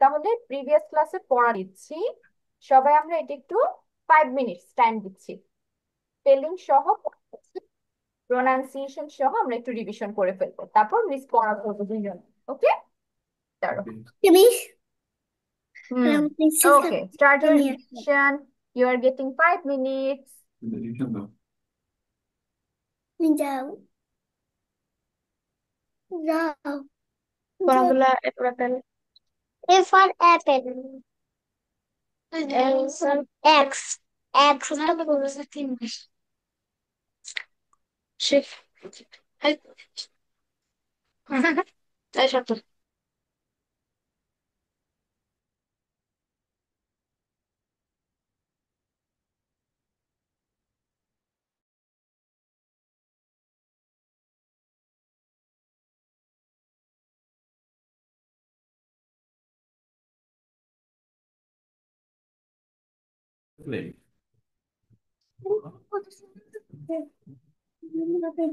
তাহলে প্রিভিয়াস ক্লাসে পড়া দিচ্ছি। সবাই আমরা এটা একটু 5 মিনিটস টাইম দিচ্ছি। স্পেলিং সহ, প্রোনাউন্সিয়েশন সহ আমরা একটু রিভিশন করে ফেলবো, তারপর মিস পড়া করবো দুইজন। ওকে, দাঁড়ো। Finish. Hmm. Alam princess ka okay, start your niya. Revision. You are getting 5 minutes. Ninjaw. Ninjaw. Formula apple. A for apple. And X. X. Shift. এই শব্দ।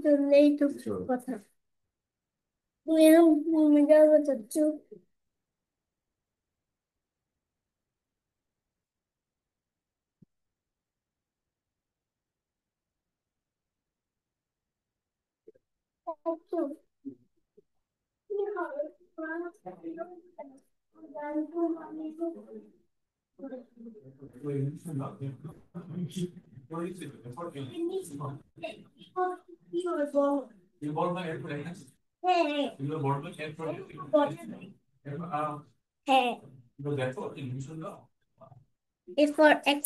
Tuloy to কথা তুমি এখন ভূমিকা চাচ্ছ হ্যাঁ হ্যাঁ A for X.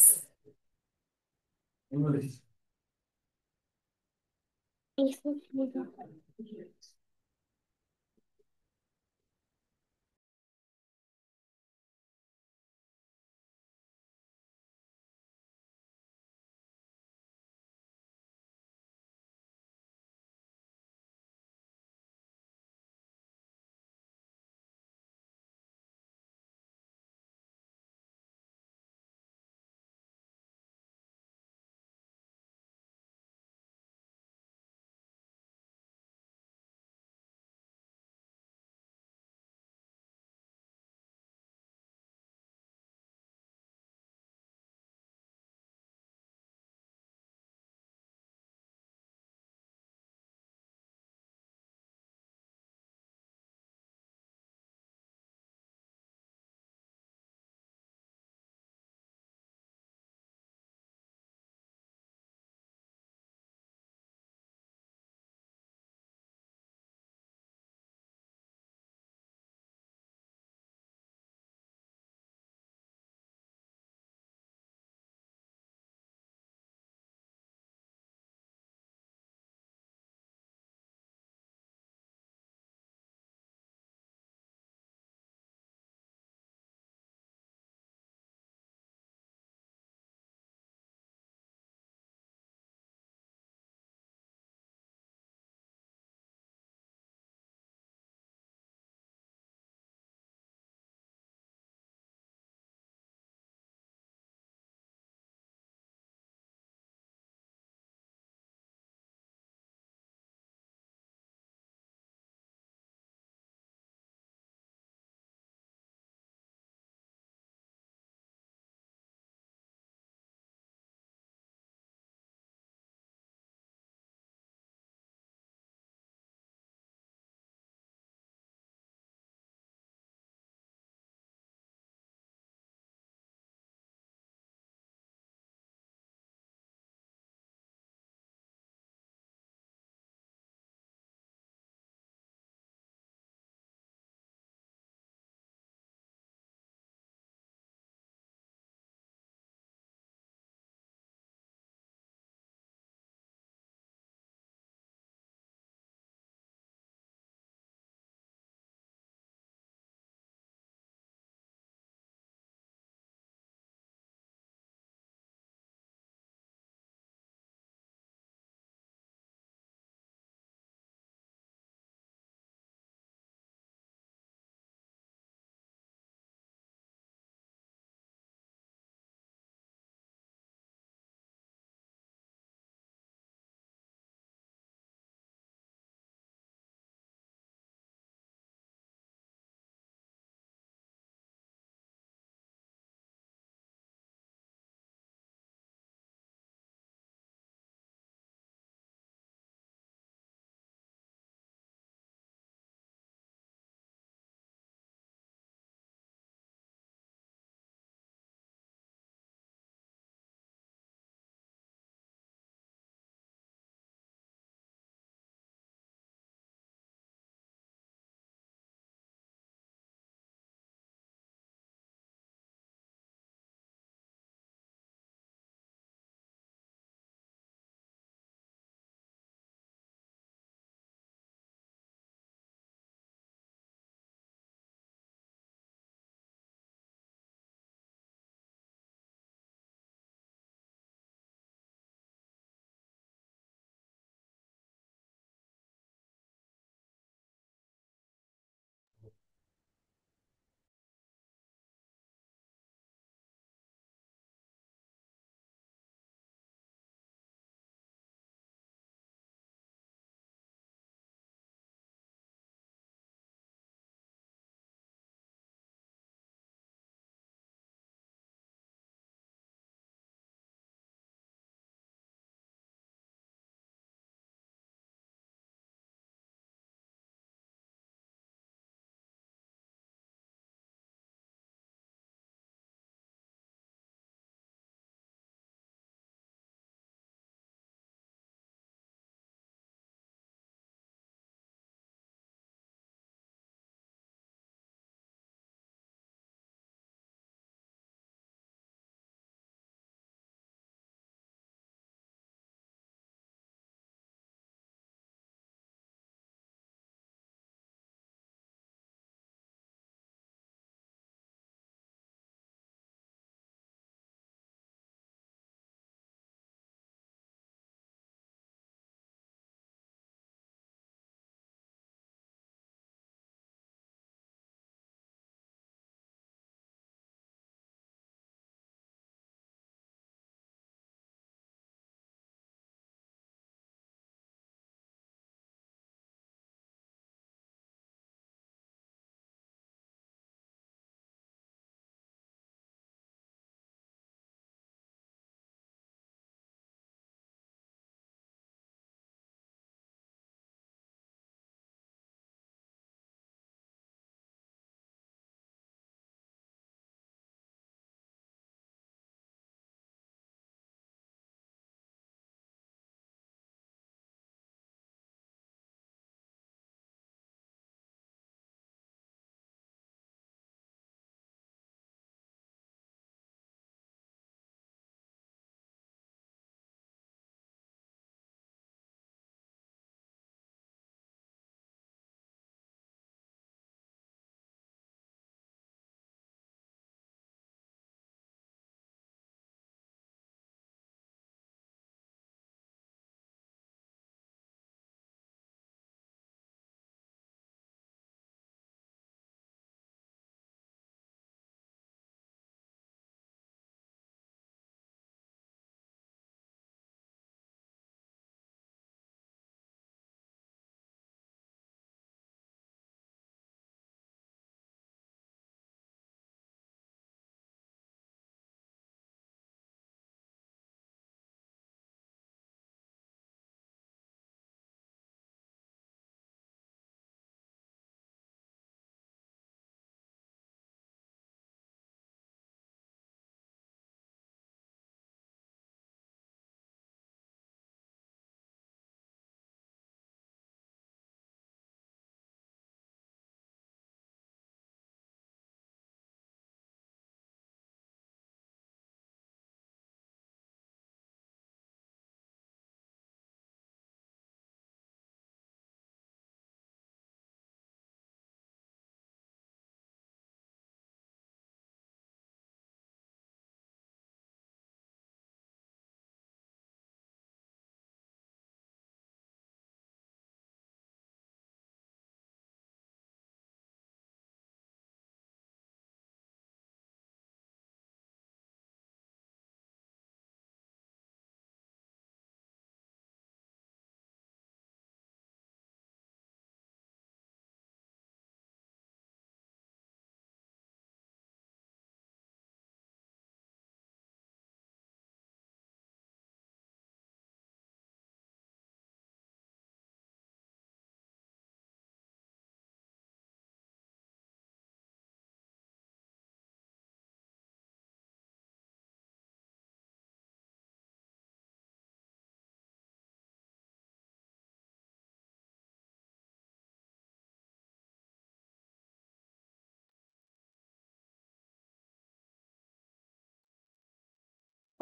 A for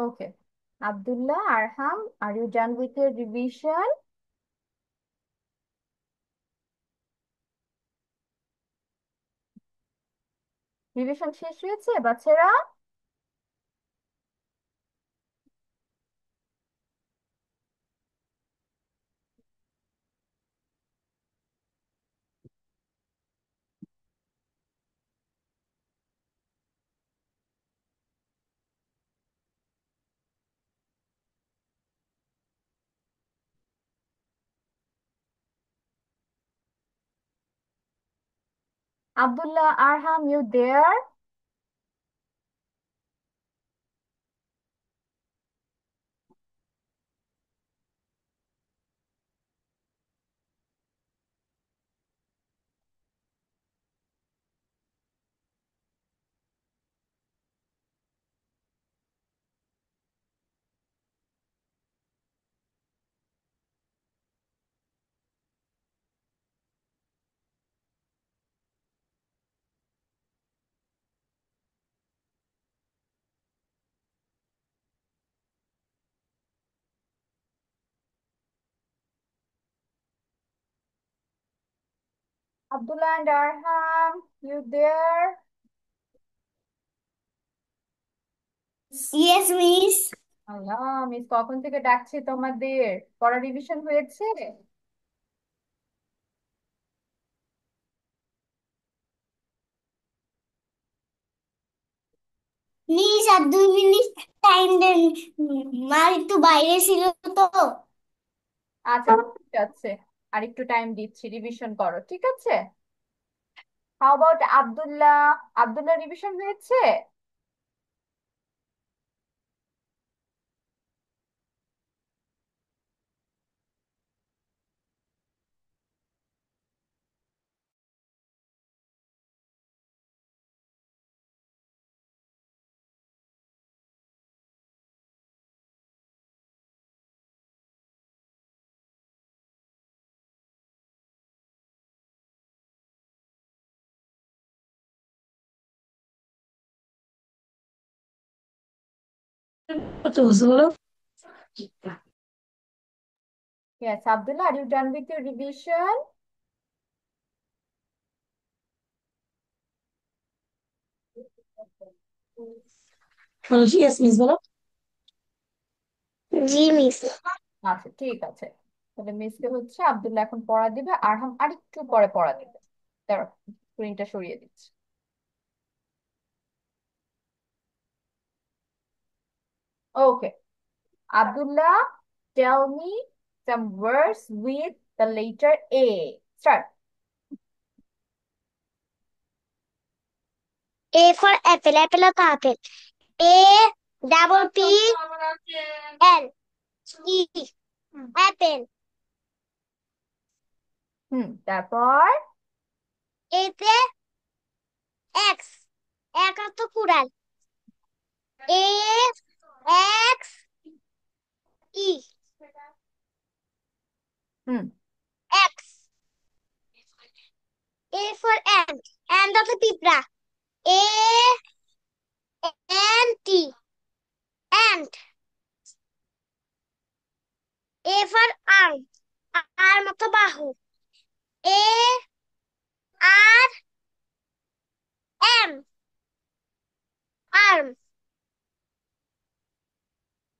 okay, Abdullah, Arham, are you done with your revision? Revision শেষ হয়েছে বাচ্চারা? Abdullah, Arham, you there? Abdullah and Arham, you there? Yes miss. Allah, miss কখন থেকে ডাকছি তোমাদের। পড়া রিভিশন হয়েছে? মিস আর 2 মিনিট টাইম দেন, মা একটু বাইরে ছিল তো। আচ্ছা, ঠিক আছে, আর একটু টাইম দিচ্ছি, রিভিশন করো, ঠিক আছে? How about Abdullah? Abdullah revision হয়েছে? কত বছর বলো? Yes, Abdullah, are you done with your revision? বলো ইয়েস মিস বলো। জি মিস। আচ্ছা, ঠিক আছে, তাহলে মিসকে হচ্ছে আব্দুল্লাহ এখন পড়া দিবে, আরহাম আরেকটু পরে পড়া দিবে। দাঁড়াও, স্ক্রিনটা সরিয়ে দিচ্ছি। ওকে, Abdullah, tell me some words with the letter A. Start. A for apple, apple তো আপেল। A double P L E apple. তারপর? এতে এক্স, এক তো কুড়াল। এ এক্স ই হুম axe. A for ant, ant তো পিঁপড়া। A N T ant. A for arm, আর মতো বাহু। A R M arm.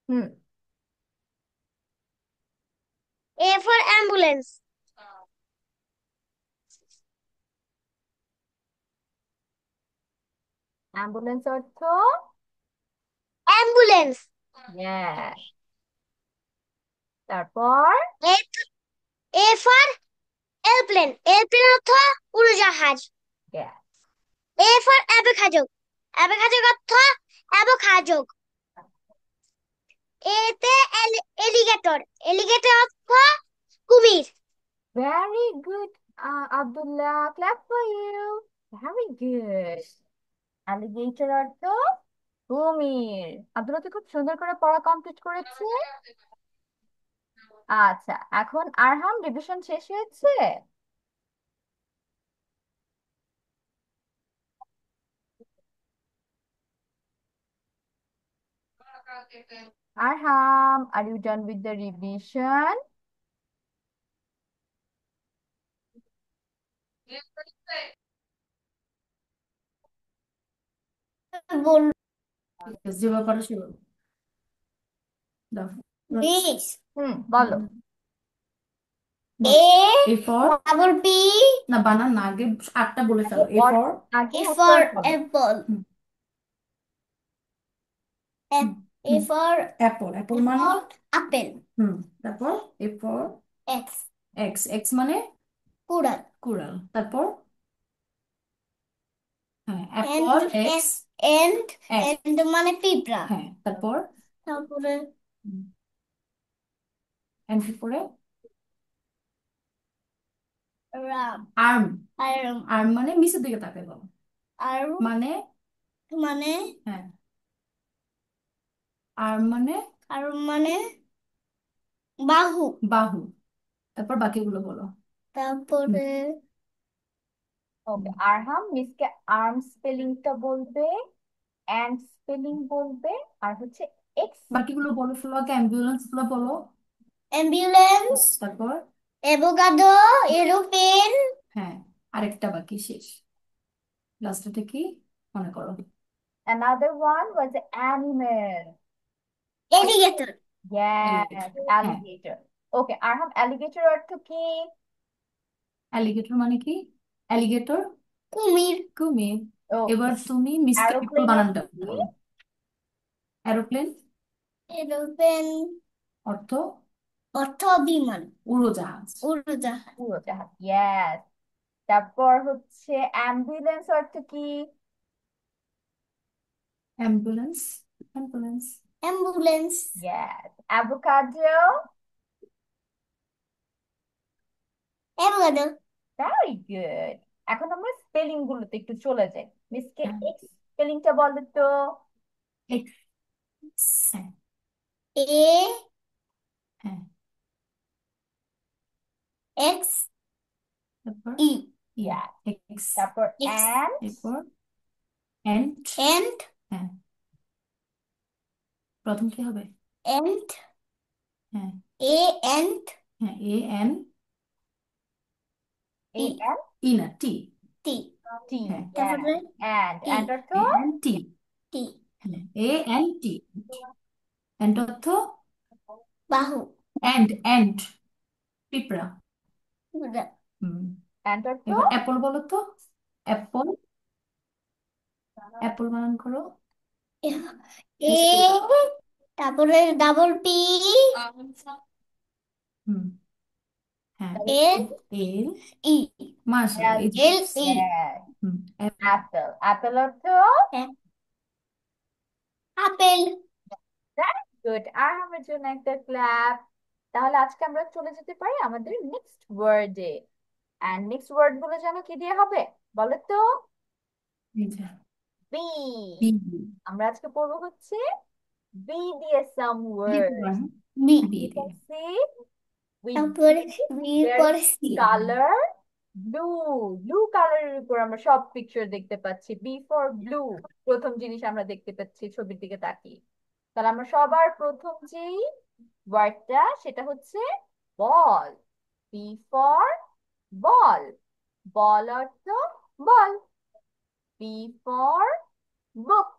হুম এ ফর অ্যাম্বুলেন্স, অ্যাম্বুলেন্স অর্থ? অ্যাম্বুলেন্স। ইয়েস। তারপর? A A for aeroplane, aeroplane অর্থ উড়োজাহাজ। Yes. A for avocado, avocado অর্থ অ্যাভোকাডো। এতে এলিগেটর, এলিগেটর অর্থ কুমির। Very good, Abdullah, clap for you. Very good. Alligator অর্থ কুমির। আব্দুল্লাহ তো খুব সুন্দর করে পড়া কমপ্লিট করেছে। আচ্ছা, এখন আরহাম, রিভিশন শেষ হয়েছে? Arham, are you done with the revision? বল যেভাবে পারো সেভাবে দাও। মিস বলো। এ এ ফর ডাবল পি না, বানান না, আগে 8টা বলে ফেলো। এ ফর আগে এ উত্তর ফর বলো। Apple A for apple, apple মানে আপেল তারপর A for axe axe, axe মানে কুড়াল কুড়াল। তারপর হ্যাঁ, ant apple axe ant axe, ant মানে পিঁপড়া হ্যাঁ। তারপর তারপরে এন্ড পরে রাম আর্ম, আর আর্ম মানে নিচের দিকে তাকাই বলো, আর মানে মানে হ্যাঁ, আর্ম মানে আর মানে বাহু বাহু। তারপর বাকিগুলো বলো। তারপরে ওকে, আরহাম মিসকে আর্ম স্পেলিংটা বলবে, অ্যান্ড স্পেলিং বলবে, আর হচ্ছে এক্স। বাকিগুলো বলো, ফেলো আগে অ্যাম্বুলেন্স গুলো বলো। অ্যাম্বুলেন্স তারপর অ্যাভোকাডো এরোপ্লেন হ্যাঁ, আরেকটা বাকি, শেষ। লাস্টটা কি মনে করো? Another one was animal. Alligator Yes, alligator, হ্যাঁ। alligator. Okay, আরহাম alligator অর্থ কি? অ্যালিগেটর মানে কি? অ্যালিগেটর কুমির কুমির। Okay. এবার তুমি মিসকে অ্যাপল Aeroplane অর্থ বানানটা কি? বলো। অ্যারোপ্লেন এরোপ্লেন অর্থ অর্থ বিমান উড়োজাহাজ। উড়োজাহাজ উড়োজাহাজ। Yes. তারপর হচ্ছে অ্যাম্বুলেন্স অর্থ কি? Ambulance, ambulance. Ambulance Yes. Avocado. Avocado Very good. এখন আমরা স্পেলিং গুলোতে একটু চলে যাই। মিসকে হ্যাঁ, এক্স স্পেলিংটা বলো তো। এক্স, হ্যাঁ এ হ্যাঁ। এক্স তারপর ই ই, Yes. এক্স। তারপর এক্স and এরপর এন্ড, এন্ড হ্যাঁ। প্রথম কি হবে? এন্ড হ্যাঁ এ এন্ড হ্যাঁ, এ এন ই and ই না, টি। টি T. হ্যাঁ, তারপরে And টি and অর্থ এ এন টি, টি হ্যাঁ, এ এন টি। এন্ড অর্থ বাহু এন্ড পিঁপড়া। হুম। and অর্থ এবার অ্যাপল বলো তো। অ্যাপল, অ্যাপল বানান করো। এ তারপরে ডাবল পি হুম, হ্যাঁ। এল এল, ই মাশাআল্লাহ, এই যে এল ই Yes. হুম, Apple. Apple অর্থ আপেল very good. আর আমার জন্য একটা ক্ল্যাপ। তাহলে আজকে আমরা চলে যেতে পারি আমাদের নেক্সট ওয়ার্ডে। এন্ড নেক্সট ওয়ার্ড গুলো যেন কি দিয়ে হবে বলো তো? এই যে বি। বি, আমরা আজকে পড়বো হচ্ছে বি দিয়ে some B word. B You can see we তারপরে বি there পরে is সি color ব্লু কালারের উপর আমরা সব পিকচার দেখতে পাচ্ছি। বি ফর ব্লু, প্রথম জিনিস আমরা দেখতে পাচ্ছি ছবির দিকে তাকিয়ে। তাহলে আমরা সবার প্রথম যেই ওয়ার্ডটা সেটা হচ্ছে বল। B for ball. বল অর্থ বল। বি ফর বুক।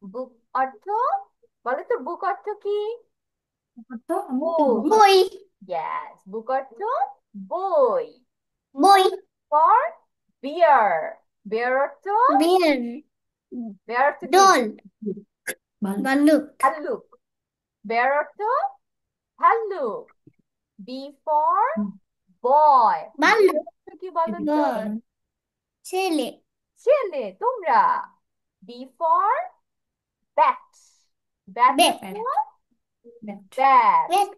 বুক অর্থ বলো তো, বুক অর্থ কি? তো আমি তো বুক। বই Yes, বুক অর্থ বই। বই ফর বিয়ার। বিয়ার অর্থ বিয়ার বিয়ার অর্থ কি? ডল ভালো। ভাল্লুক ভাল্লুক। বিয়ার অর্থ ভাল্লুক। B for hmm, boy. ভাল্লুক কি বলো তো? বল ছেলে ছেলে তোমরা। B for bat. Bat bat bat, bat. Bat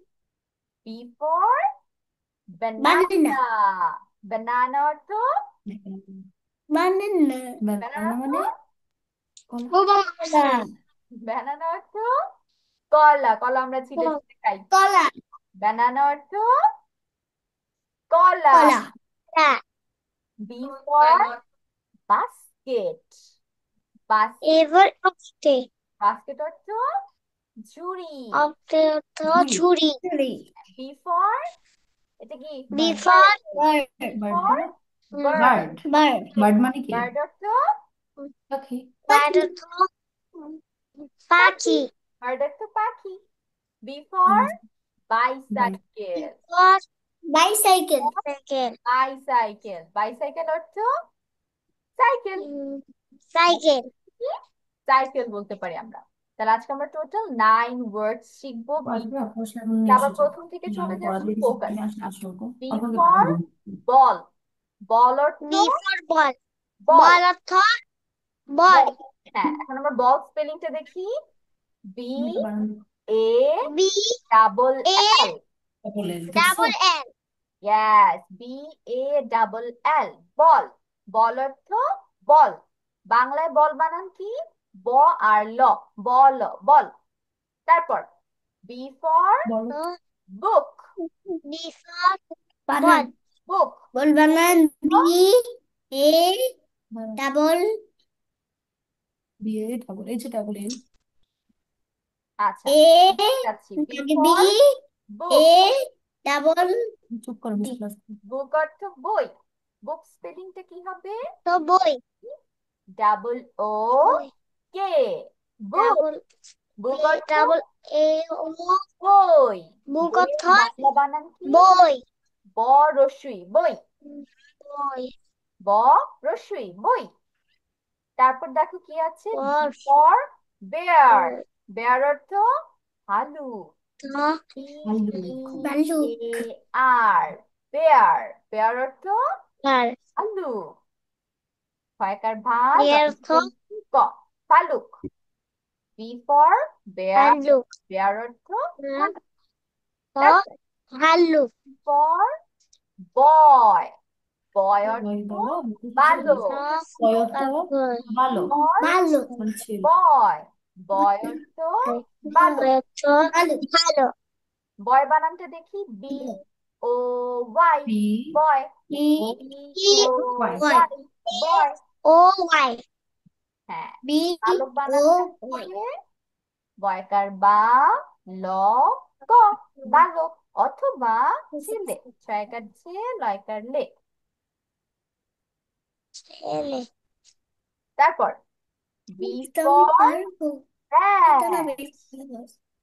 B for banana banana. banana অর্থ বানানা banana বানানা অর্থ মানে কলা। banana অর্থ কলা। কলা আমরা ছিলে ছিলে খাই। কলা banana অর্থ কলা। কলা বি ফর বাস্কেট। এভার অফ বাস্কেট অর্থ ঝুড়ি। অর্থে অর্থ ঝুড়ি। ঝুড়ি। বি ফর, এটা কি? B bird. For bird. Bird for না? বার্ড। বার্ড। বার্ড। বার্ড মানে কি? বার্ড অর্থ পাখি। বার্ড পাখি। অর্থ পাখি। বার্ড অর্থ পাখি। B for bike. Bicycle. For bicycle. Cycle. Bicycle, bicycle অর্থ সাইকেল। সাইকেল। কি? সাইকেল বলতে পারি আমরা। তাহলে আজকে আমরা টোটাল 9 ওয়ার্ডস শিখবো। বি, আসবে আপনার সাথে এখন নিয়ে আবার এসেছো। প্রথম থেকে চলে আমি পড়া যাচ্ছি, দিয়ে দিচ্ছি, ফোকাস। তুমি আসলে আসো গো। বি অল্পকে ফর পাঠাবো। বল। বল অর্থ B for ball. Ball. Ball অর্থ বল। বল। হ্যাঁ, এখন আমরা বল স্পেলিংটা দেখি। বি তুমি একটু বানান দিও। A B double A L. সকলে দেখছো? Double L. Yes, B A double L, ball. Ball অর্থ বল। বাংলায় বল বানান কি? ব আর ল, বল, বল। তারপর বি ফর বলো। বুক। বি ফর বানান। বল। বুক। বল বানান। বি এ হ্যাঁ, ডাবল বিয়ে ডাবল এই যে ডাবল এল। আচ্ছা, এ ঠিক আছে। B B for a book. Double চুপ করো ডি। Miss class. বুক অর্থ বই। বুক স্পেলিংটা কি হবে? তো বই। ডাবল ও বই। কে, বুক। ডাবল বুক অর্থ ডাবল এ ও বই। বুক বইয়ের অর্থ বাংলা বানান কি? বই। ব রস্যই বই। বই। ব রস্যই বই। তারপর দেখো কি আছে, B for for bear. Bear অর্থ ভালুক। বি ভাল্লুক। ই ভাল্লুক। এ আর, বেয়ার। বেয়ার অর্থ আর ভালুক। ছয়কার ভাঁজ, এর অর্থ ক, ভালুক। B for bear. ভাল্লুক। বেয়ার অর্থ ভালুক। ও তারপর ভাল্লুক। For boy. বয় ওই অর্থ বলো আমি তো কিছু বলি। বালক। কয় অর্থ ভালো ফর ভাল্লুক। মানে ছেলে। বয়। বয় অর্থ বালক। ভাল্লুক। ভালো। বয় বানানটা দেখি। বি ও ওয়াই, পি বয়। বি ও বি ই ও ওয়াই। ওয়াই। ওয়াই, বয়। ও ওয়াই। হ্যাঁ, বি বালক ও বানানটা কি ওয়াই। হবে? বয়কার বা, ল, ক, বালক। অথবা ছেলে, ছয়কার ছে, লয়কার লে। ছেলে। তারপর বি এটা আমি ফর পারবো। এটা না ব্যাট।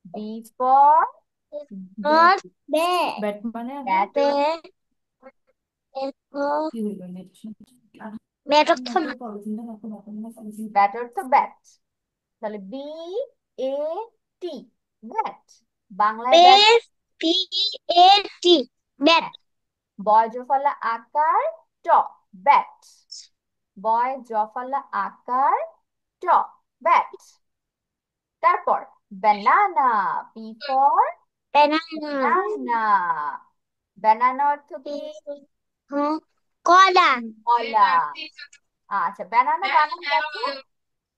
বি ফর আর ব্যাট। ব্যাট মানে ব্যাট। বে এরপর কি হইল নেট। ব্যাট অর্থ না। পলিথিনটা রাখো বাবা পলিথিন। ব্যাট অর্থ ব্যাট। তাহলে বি এ টি, ব্যাট। বাংলায় বে bat. P A T bat. হ্যাঁ, বয় জফলা আকার ট, ব্যাট। বয় জফলা আকার ট, ব্যাট। তারপর banana. B for banana. Banana. Banana অর্থ কি? কলা। কলা। আচ্ছা, ব্যানানা বানান দেখো,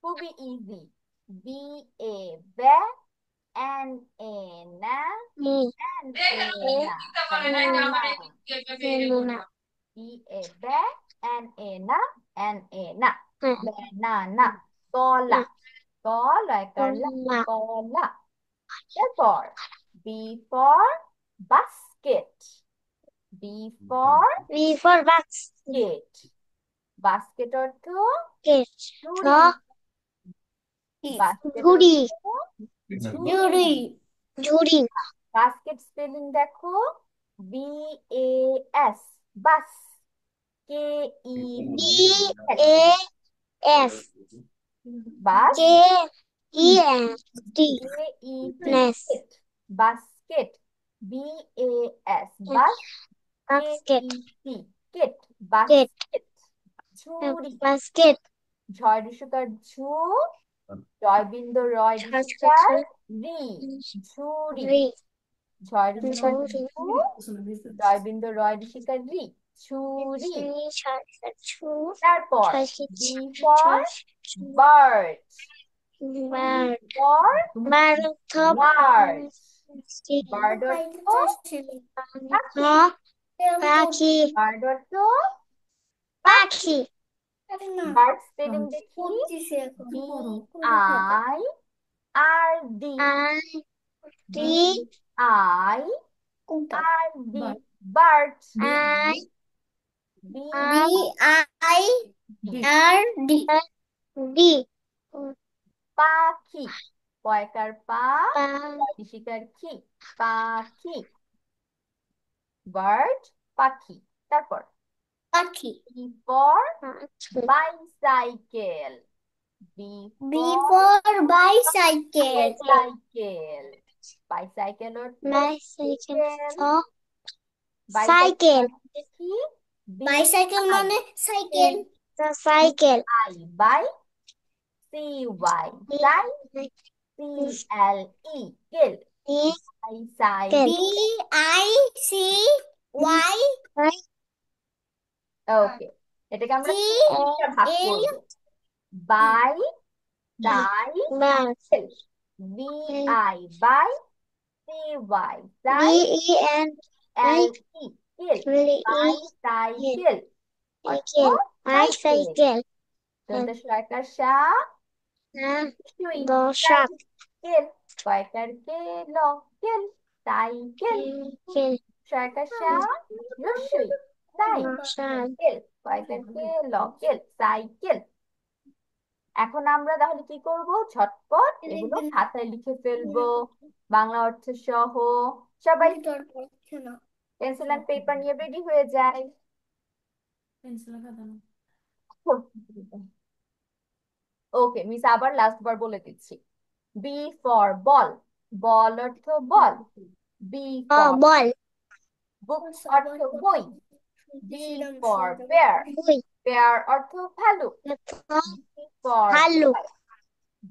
খুবই ইজি। বি এ ব্যা, এন এ না, এন এ না, ব্যানানা। বি এ ব্যা, এন এ না, এন এ না, ব্যানানা। কলা। ক লয়কার লা, কলা। তারপর B for basket. B for B for gate. Basket অর্থ বাস্কেট। ঝুড়ি। বাস্কেট ঝুড়ি। অর্থ ঝুড়ি। জুড়ি। ঝুড়ি। বাস্কেট স্পেলিং দেখো। বি এ এস, বাস। K E B T S, A S বাস। K E N T K E T, নেস। কেট। বাস্কেট। বি এ এস, বাস। K basket. ই টি, কেট। কেট। বাস্কেট। ঝুড়ি। বাস্কেট। ঝয় ঋষকার ঝু, জয়বিন্দু রয় ঋষিকার রি, ঝুড়ি। রি। ঝয় ঋষকার ঝুড়ি। ঝু, জয়বিন্দু রয় ঋষিকার রি, ঝুড়ি। তারপর B for bird. B bird. For bird অর্থ ওয়ার্ড। বার্ড অর্থ পাখি। পাখি। বার্ড অর্থ পাখি। পাখি। বার্ড স্পেলিং দেখি। পড়তেছে এখন। বি পড়ো। I R D I D B I কোনটা? R D bird I B B I D R D D পাখি কয়কার পা Pa শিকার কি পাখি বার্ড পাখি তারপর পাখি। B for Actually, bicycle B B for for bicycle. Bicycle bicycle অর্থ bicycle cycle for bicycle cycle. অর্থ কি বি বাইসাইকেল আই মানে cycle. The cycle. I by C Y cy C L E cle I cy B I C Y okay এটাকে আমরা C তিনটা ভাগ এল করব বাই সাই Bus. কেল B I by C Y সাই BEN এল ই কেল বাইসাইকেল অর্থ সাইকেল bicycle. দন্তে সরকার সা সুই Boshak. সাইকেল কয়কার কে ল কেল সাইকেল সরকার সা রসুই Boshak. সাইকেল কয়কার কে ল কেল সাইকেল এখন আমরা তাহলে কি করব ঝটপট এগুলো খাতায় লিখে ফেলবো বাংলা অর্থ সহ সবাই পেন্সিল এন্ড পেপার নিয়ে রেডি হয়ে যায় পেন্সিল খাতা না। ওকে মিস আবার লাস্ট বার বলে দিচ্ছি বি ফর বল বল অর্থ বল বি ফর Ball. বুক অর্থ বই বি ফর বেয়ার বেয়ার অর্থ ভালুক বি ফর Hello.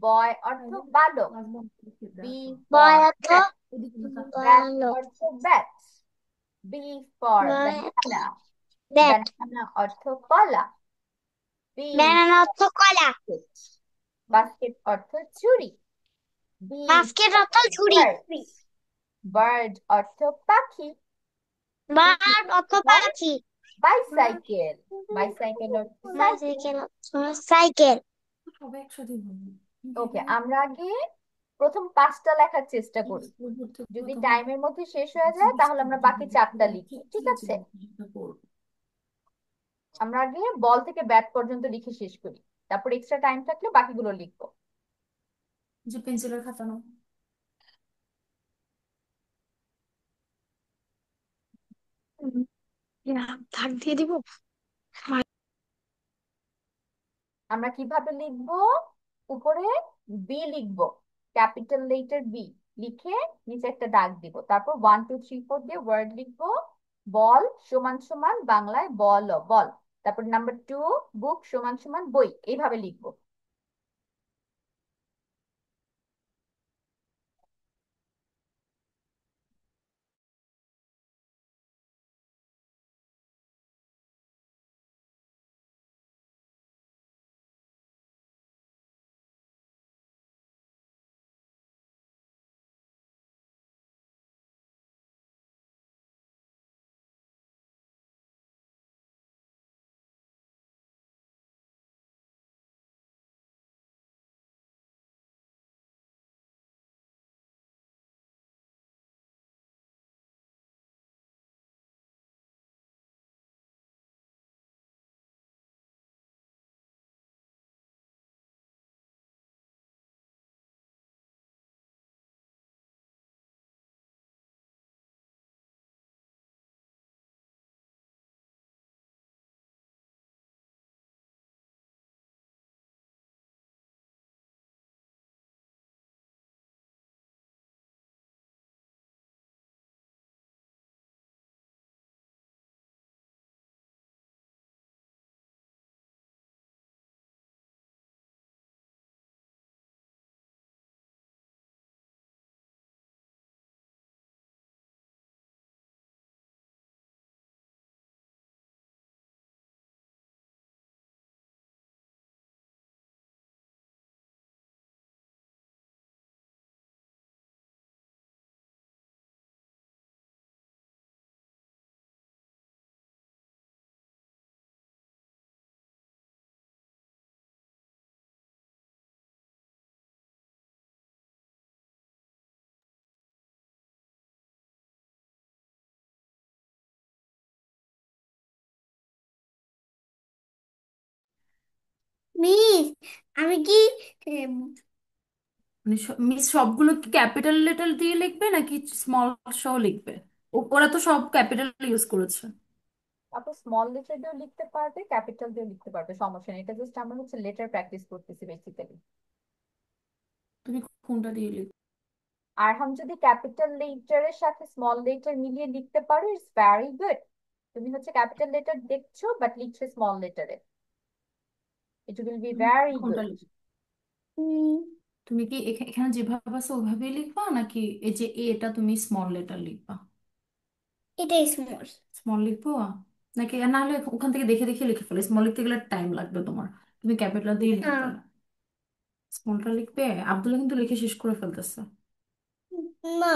বয় অর্থ বালক B Boy for at the bat ball. অর্থ bat B for Boy banana Bat. Banana অর্থ কলা B Banana at the cola. Basket অর্থ ছুরি B Basket at the churi. Bird অর্থ পাখি Bird at the party. Bicycle bicycle অর্থ cycle Bicycle at the cycle. সবাই একসাথে বলবো। ওকে আমরা আগে প্রথম 5টা লেখার চেষ্টা করি যদি টাইমের মধ্যে শেষ হয়ে যায় তাহলে আমরা বাকি 4টা লিখি ঠিক আছে আমরা আগে বল থেকে ব্যাট পর্যন্ত লিখে শেষ করি তারপর এক্সট্রা টাইম থাকলে বাকিগুলো লিখবো যে পেন্সিলের খাতা নাও। ভাগ দিয়ে দিব আমরা কিভাবে লিখবো উপরে বি লিখবো ক্যাপিটাল লেটার বি লিখে নিচে একটা দাগ দিব তারপর 1 2 3 4 দিয়ে ওয়ার্ড লিখবো বল সমান সমান বাংলায় বল বল তারপর নাম্বার 2 বুক সমান সমান বই এইভাবে লিখবো মিস আমি কি মানে মিস সবগুলো কি ক্যাপিটাল লেটার দিয়ে লিখবে নাকি স্মল সহ লিখবে? ওরা তো সব ক্যাপিটাল ইউজ করেছে। আপনি স্মল লেটার দিয়েও লিখতে পারবে, ক্যাপিটাল দিয়েও লিখতে পারবে, সমস্যা নেই। এটা জাস্ট আমরা হচ্ছে লেটার প্র্যাকটিস করতেছি বেসিক্যালি। তুমি কোনটা দিয়ে লিখবে? আর হাম যদি ক্যাপিটাল লেটারের সাথে স্মল লেটার মিলিয়ে লিখতে পারো, ইটস ভেরি গুড। তুমি হচ্ছে ক্যাপিটাল লেটার দেখছো বাট লিখছো স্মল লেটারে, ইট উইল বি তুমি ভেরি কোনটা গুড। লিখবে? তুমি কি এখানে যেভাবে আছে ওভাবেই লিখবা নাকি এই যে এটা তুমি স্মল লেটার লিখবা? এটাই স্মল। স্মল লিখবো নাকি না হলে ওখান থেকে দেখে দেখে লিখে ফেলে? স্মল লিখতে গেলে টাইম লাগবে তোমার, তুমি ক্যাপিটাল দিয়ে লিখে না ফেলো। স্মলটা লিখবে? আব্দুল্লাহ কিন্তু লিখে শেষ করে ফেলতেছে। না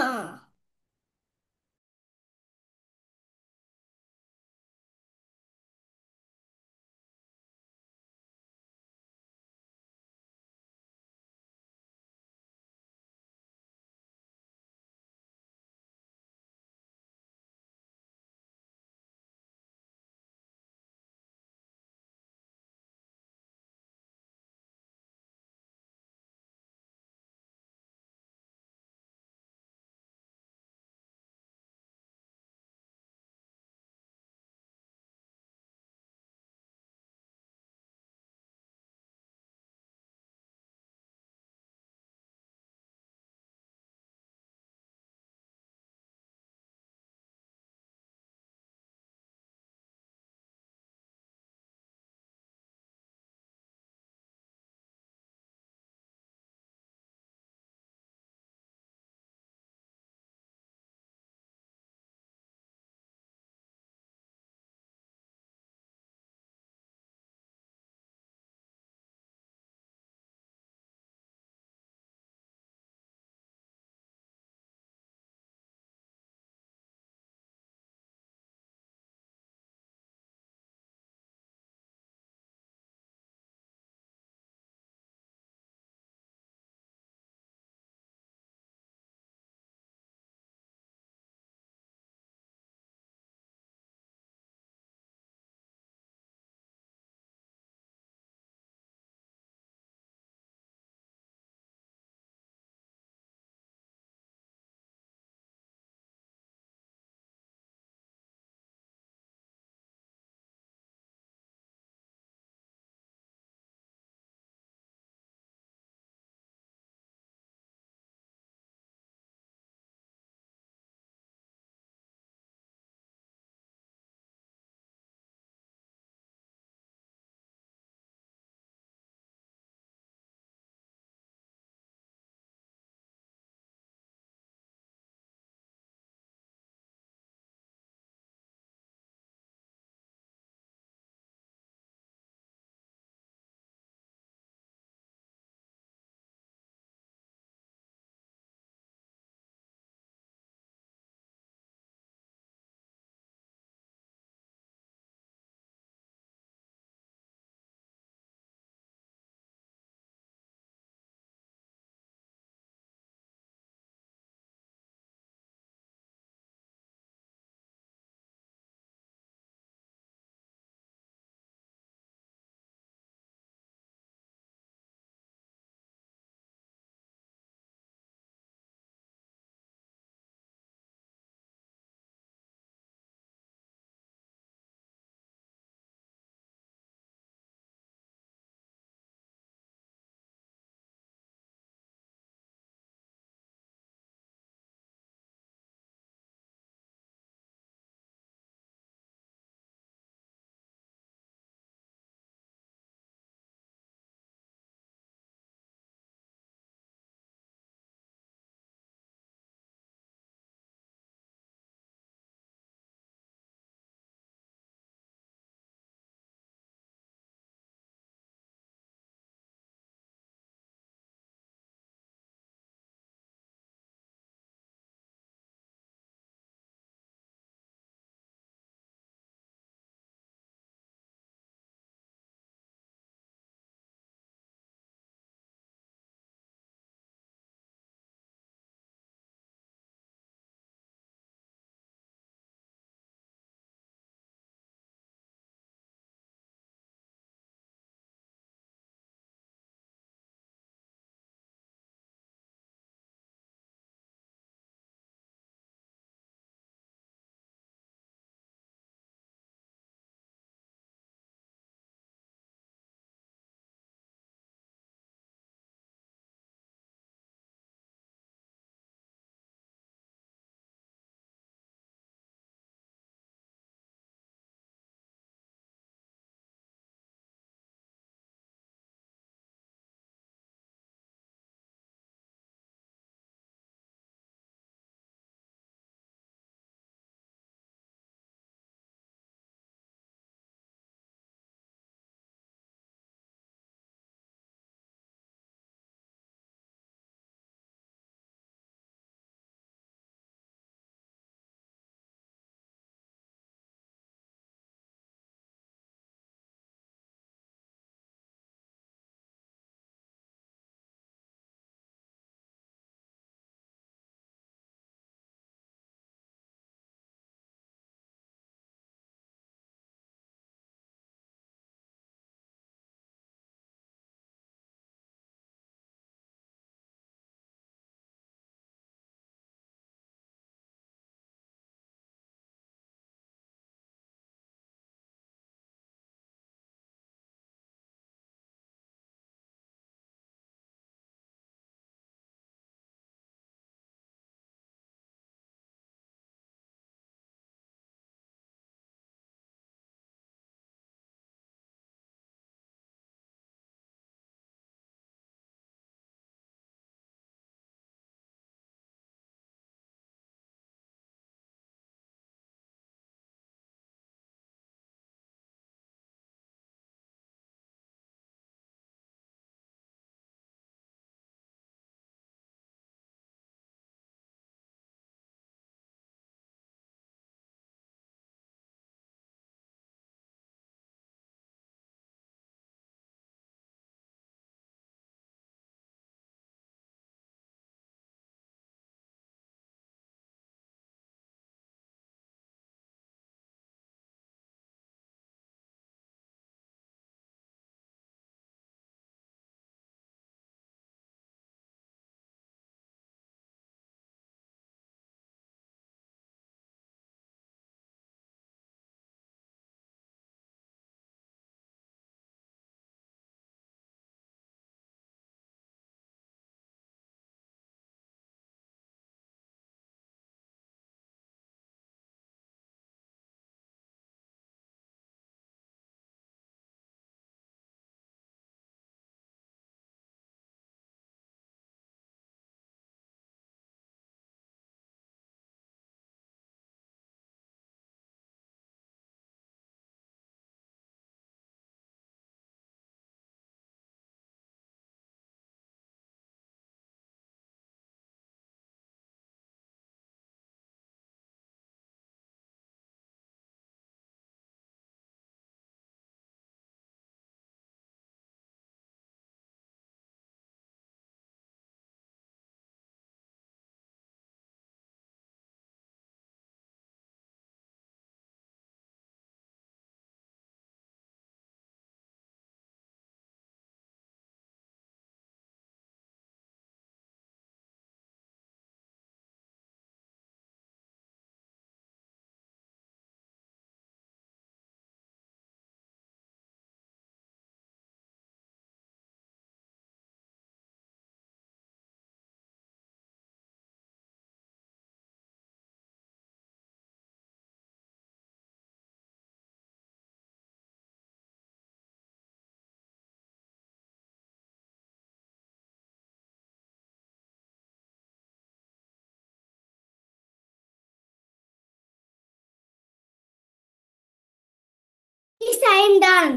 সাইন ডান।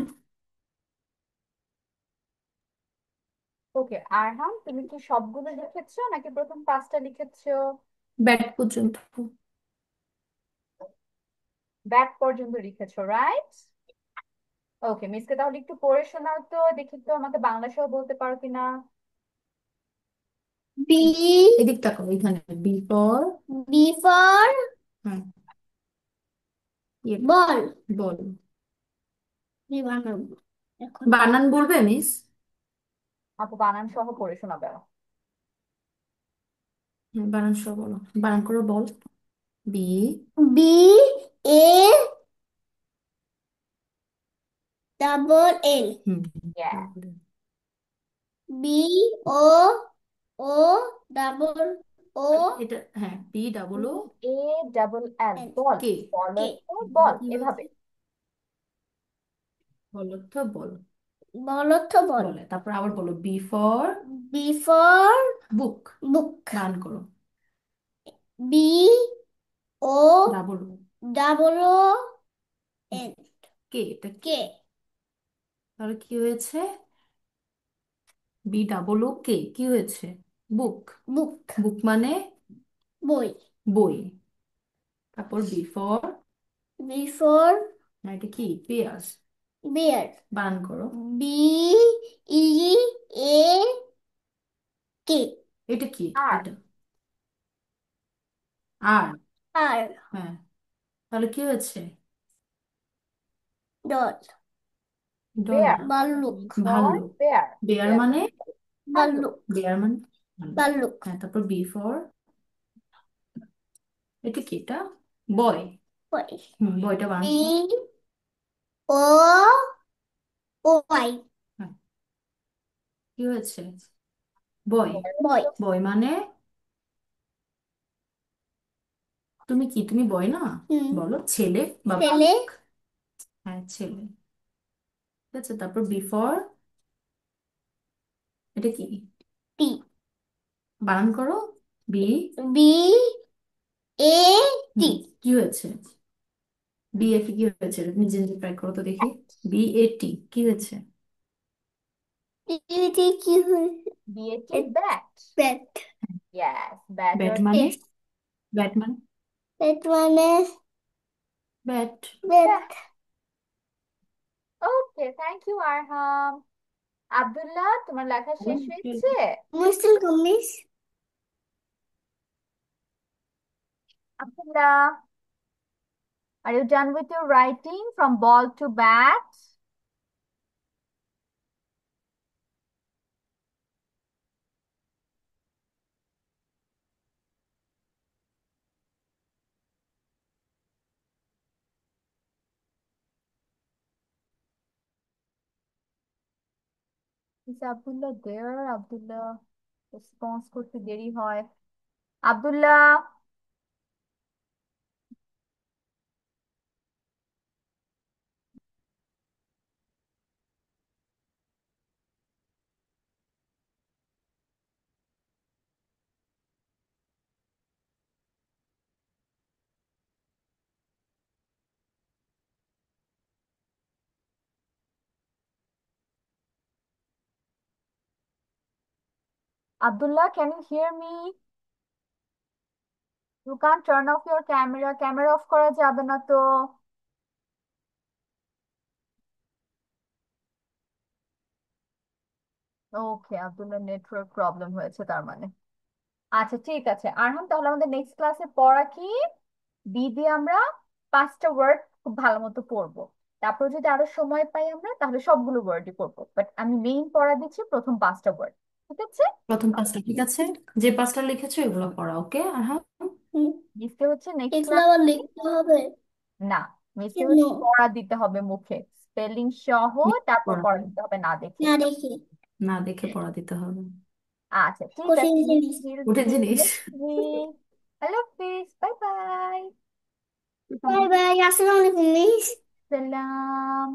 ওকে আরহাম, তুমি কি সবগুলো লিখেছো নাকি প্রথম পাঁচটা লিখেছো? ব্যাট পর্যন্ত। ব্যাক পর্যন্ত লিখেছো, রাইট? ওকে, মিসকে তাহলে একটু পড়ে শোনাও তো, দেখি তো আমাকে বাংলা সহ বলতে পারো কিনা। বি, এদিক তাকাও, এখানে বি ফর। বি ফর হ্যাঁ, ইয়ে, বল। বল। বি বানাবো এখন। বানান বলবে মিস? আপু বানান সহ পড়ে শোনাবে। হ্যাঁ, বানান সহ বলো, বানান করে বল। B. B A double L. Hmm. Yes. তারপরে B O O double O এটা, হ্যাঁ, B double O A double L, L. Ball. K. বলো কে। তো, তাহলে বল কি এভাবে। হয়েছে? বলো তো, বল। বলো তো বল। বলে তারপর আবার বলো, বি ফর বি ফর বুক। বুক। বানান করো। বি ও ডাবল ও ডাবল ও এল। কে, এটা কি? কে। তাহলে কি হয়েছে? বি ডাবল ও কে, কি হয়েছে? বুক। বুক। বুক মানে বই। বই। তারপর বি ফর, বি ফর এটা কি? পেয়ার। বিয়ার। বানান করো। বি ই এ কে। এটা কি? আর এটা আর। আর হ্যাঁ, তাহলে কি হয়েছে? ডট। ডল বেয়ার, না, বাল্লুক। ফর ভাল্লুক। বেয়ার। বেয়ার বেয়ার মানে, ভাল্লুক। বাল্লুক। বেয়ার মানে ভাল্লুক। বাল্লুক। হ্যাঁ, তারপর বি ফর, এটা কি? এটা বয়। বই। হুম, বয়টা বানান বি করো। ও ওয়াই। হ্যাঁ, কি হয়েছে? বয়। বই। বয় মানে তুমি কি, তুমি বয় না? হুম। বলো ছেলে বা ছেলে। বালক। হ্যাঁ, ছেলে। ঠিক আছে, তারপর বি ফর, এটা কি? টি। বানান করো। বি। বি এ টি। হুম, কি হয়েছে? বি এ টি কি হয়েছে? নিজে নিজে ট্রাই করো তো দেখি। বি এ টি কি হয়েছে? টি কি হয়েছে? B A T bat. Bat. Yes, bat bat অর্থ। মানে, ব্যাট মানে ব্যাট মানে bat. Bat. Okay, thank you Arham. Abdullah, তোমার লেখা শেষ হয়েছে? মুশকিল কমিস। Abdullah, are you done with your writing from ball to bat? Is Abdullah there? Abdullah response করতে দেরি হয়। Abdullah, Abdullah, can you hear me? You can't turn off your camera. Camera off করা যাবে না তো। ওকে, আব্দুল্লাহ নেটওয়ার্ক প্রবলেম হয়েছে তার মানে। আচ্ছা ঠিক আছে আরহাম, তাহলে আমাদের নেক্সট ক্লাসে পড়া কি? বি দিয়ে আমরা পাঁচটা ওয়ার্ড খুব ভালো মতো পড়বো। তারপর যদি আরো সময় পাই আমরা তাহলে সবগুলো ওয়ার্ডই পড়বো, বাট আমি মেইন পড়া দিচ্ছি প্রথম পাঁচটা ওয়ার্ড। ঠিক আছে? প্রথম পাঁচটা ঠিক আছে, যে পাঁচটা লিখেছো এগুলো পড়া, ওকে। আর হ্যাঁ, মিসকে হচ্ছে নেক্সট এগুলো ক্লাস। আবার লিখতে হবে। না, মিসকে কেন? হচ্ছে পড়া দিতে হবে মুখে, স্পেলিং সহ। তারপর পড়া, পড়া দিতে হবে না দেখে। না দেখি। না দেখে পড়া দিতে হবে। আচ্ছা ঠিক কঠিন আছে, জিনিস। নেক্সট উঠে জিনিস। উইক। আল্লাহ হাফিজ, বাই বাই। Bye bye. আসসালামু আলাইকুম মিস। সালাম।